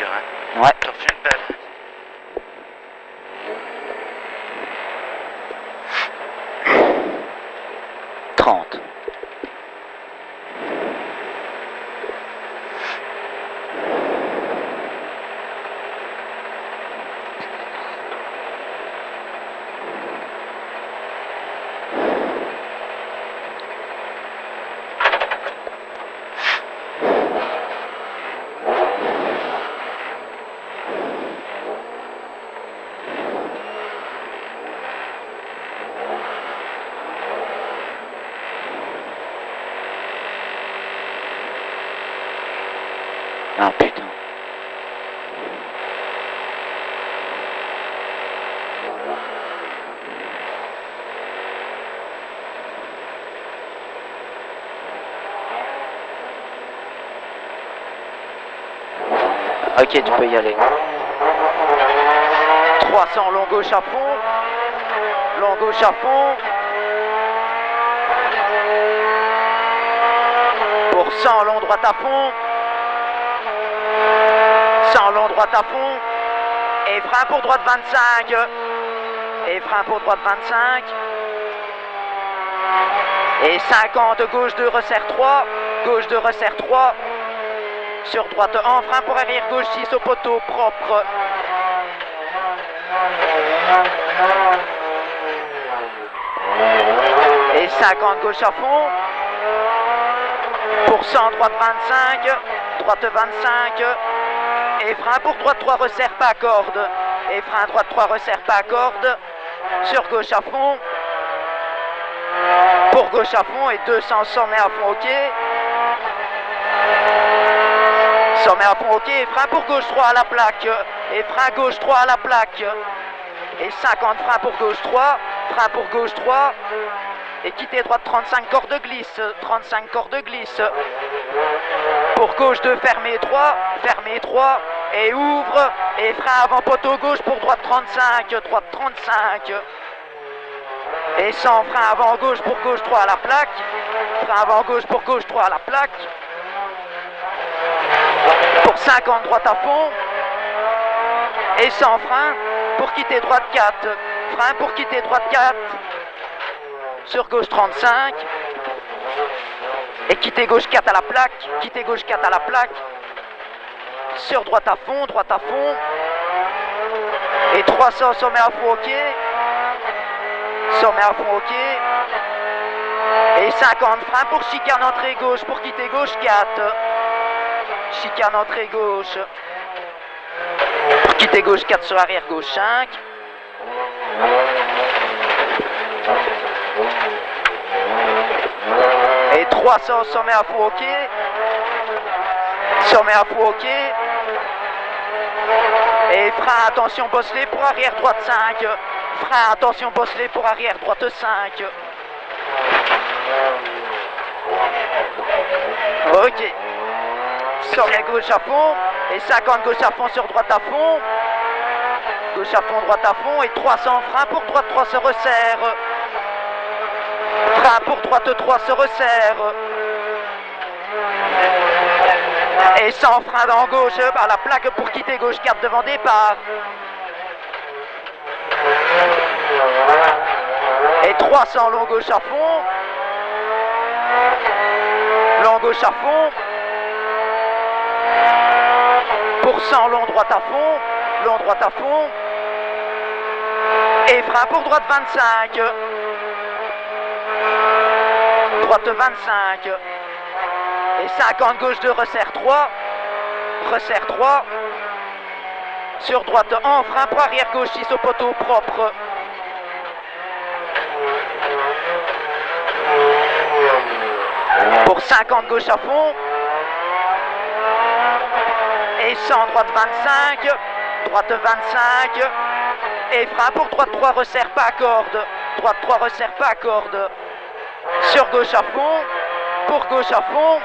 hein. Ouais. T'en fais une belle. Trente. Ah putain. Ok, tu peux y aller. 300 long gauche à fond. Long gauche à fond. Pour 100 long droite à fond. 100 long droite à fond. Et frein pour droite 25. Et frein pour droite 25. Et 50 gauche 2 resserre 3. Gauche 2 resserre 3. Sur droite 1, frein pour arrière gauche 6 au poteau propre. Et 50 gauche à fond. Pour 100 droite 25. Droite 25. Et frein pour droite 3 resserre pas corde. Et frein droite 3 resserre pas corde. Sur gauche à fond. Pour gauche à fond et 200 sommet à fond ok. Sommet à fond ok. Et frein pour gauche 3 à la plaque. Et frein gauche 3 à la plaque. Et 50 frein pour gauche 3. Frein pour gauche 3. Et quitter droite 35 cordes glisse. 35 cordes glisse. Pour gauche 2 fermé 3. Fermé 3. Et ouvre. Et frein avant poteau gauche pour droite 35. Droite 35. Et 100 frein avant gauche pour gauche 3 à la plaque. Frein avant gauche pour gauche 3 à la plaque. Pour 50 droite à fond. Et 100 frein pour quitter droite 4. Frein pour quitter droite 4. Sur gauche 35. Et quitter gauche 4 à la plaque. Quitter gauche 4 à la plaque. Sur droite à fond, droite à fond. Et 300 sommet à fond ok. Sommet à fond ok. Et 50 frein pour chicane entrée gauche pour quitter gauche 4. Chicane entrée gauche. Pour quitter gauche 4 sur arrière gauche 5. Et 300 sommet à fond ok. Sommet à fond ok. Et frein attention bosselé pour arrière droite 5. Frein attention bosselé pour arrière droite 5. Ok. Sommet gauche à fond. Et 50 gauche à fond sur droite à fond. Gauche à fond, droite à fond. Et 300 frein pour droite 3 se resserre. Frein pour droite 3 se resserre. Et 100 frein dans gauche par la plaque pour quitter gauche 4 devant départ. Et 300 long gauche à fond. Long gauche à fond. Pour 100 long droite à fond. Long droite à fond. Et frein pour droite 25. Droite 25. Et 50 gauche 2 resserre 3. Resserre 3. Sur droite 1 frein pour arrière gauche 6 au poteau propre. Pour 50 gauche à fond. Et 100 droite 25. Droite 25. Et frein pour droite 3 resserre pas corde. Droite 3 resserre pas corde. Sur gauche à fond. Pour gauche à fond.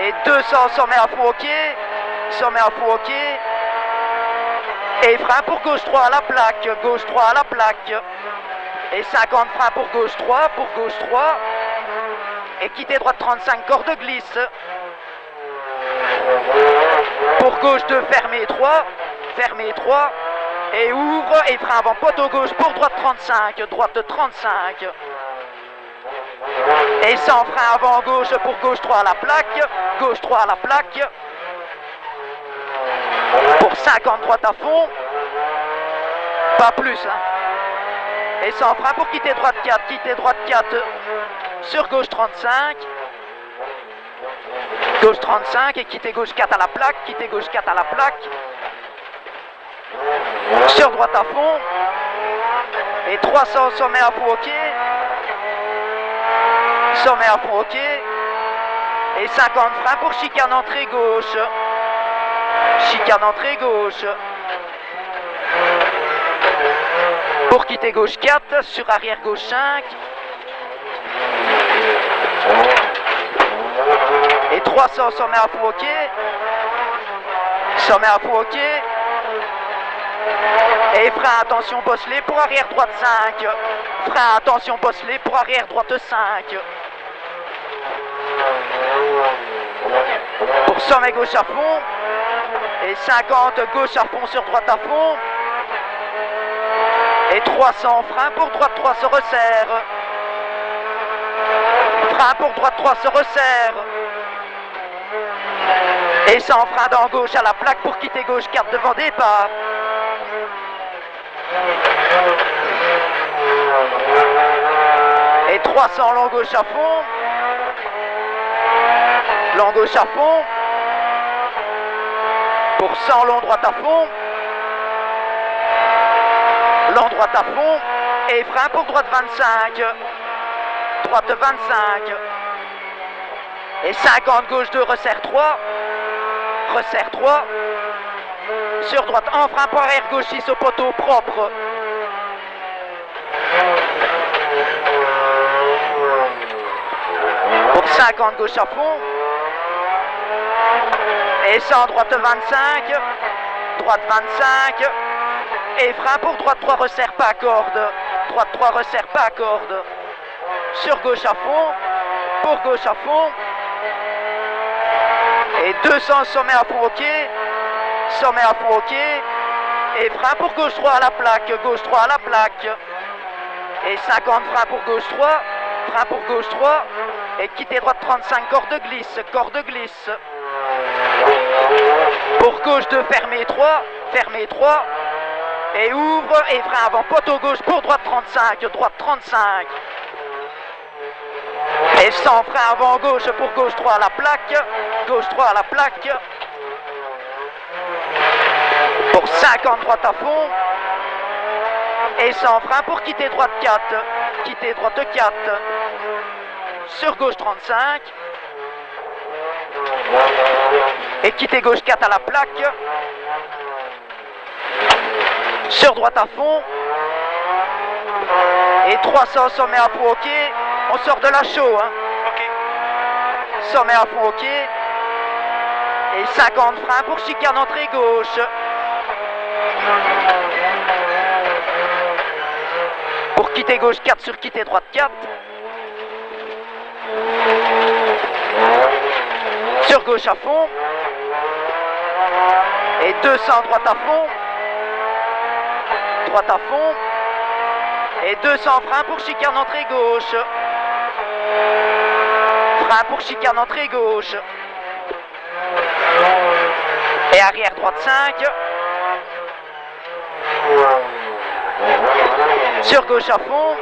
Et 200 sommet à fond ok. Sommet à fond ok. Et frein pour gauche 3 à la plaque. Gauche 3 à la plaque. Et 50 frein pour gauche 3. Pour gauche 3. Et quitter droite 35 corde glisse. Pour gauche 2, fermé 3. Fermé 3. Et ouvre et frein avant poteau gauche pour droite 35. Droite 35. Et sans frein avant gauche pour gauche 3 à la plaque. Gauche 3 à la plaque. Pour 50 droite à fond. Pas plus. Hein. Et sans frein pour quitter droite 4. Quitter droite 4 sur gauche 35. Gauche 35 et quitter gauche 4 à la plaque. Quitter gauche 4 à la plaque. Sur droite à fond. Et 300 sommet à fond ok. Sommet à fond ok. Et 50 freins pour chicane entrée gauche. Chicane entrée gauche. Pour quitter gauche 4 sur arrière gauche 5. Et 300 sommet à fond ok. Sommet à fond ok. Et frein attention bosselé pour arrière droite 5. Frein attention bosselé pour arrière droite 5. Pour sommet gauche à fond. Et 50 gauche à fond sur droite à fond. Et 300 frein pour droite 3 se resserre. Frein pour droite 3 se resserre. Et sans frein dans gauche à la plaque pour quitter gauche 4 devant départ. Et 300 long gauche à fond. Long gauche à fond. Pour 100 long droite à fond. Long droite à fond. Et frein pour droite 25. Droite 25. Et 50 gauche 2 resserre 3. Resserre 3. Sur droite en frein pour arrière gauche 6 au poteau propre. Pour 50 gauche à fond. Et 100 droite 25. Droite 25. Et frein pour droite 3 resserre pas corde. Droite 3 resserre pas corde. Sur gauche à fond. Pour gauche à fond. Et 200 sommet à fond ok. Sommet à fond ok. Et frein pour gauche 3 à la plaque. Gauche 3 à la plaque. Et 50 frein pour gauche 3. Frein pour gauche 3. Et quitter droite 35 corde glisse. Corde glisse. Pour gauche 2 fermé 3. Fermé 3. Et ouvre et frein avant poteau gauche pour droite 35. Droite 35. Et sans frein avant gauche pour gauche 3 à la plaque. Gauche 3 à la plaque. Pour 50 droite à fond. Et sans frein pour quitter droite 4. Quitter droite 4. Sur gauche 35. Et quitter gauche 4 à la plaque. Sur droite à fond. Et 300 sommet à fond ok. On sort de la chaux hein. Ok. Sommet à fond ok. Et 50 freins pour chicane entrée gauche. Pour quitter gauche 4 sur quitter droite 4. Sur gauche à fond. Et 200 droite à fond. Droite à fond. Et 200 freins pour chicane entrée gauche. Frein pour chicane entrée gauche. Et arrière droite 5. Sur gauche à fond.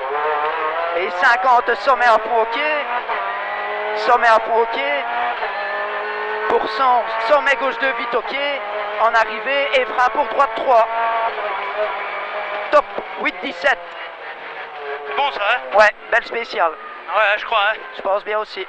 Et 50 sommet à fond ok. Sommet à fond ok. Pour 100 sommet gauche 2 vite ok. En arrivée et frein pour droite 3. Top 8-17. C'est bon ça hein? Ouais, belle spéciale. Ouais, je crois hein. Je pense bien aussi.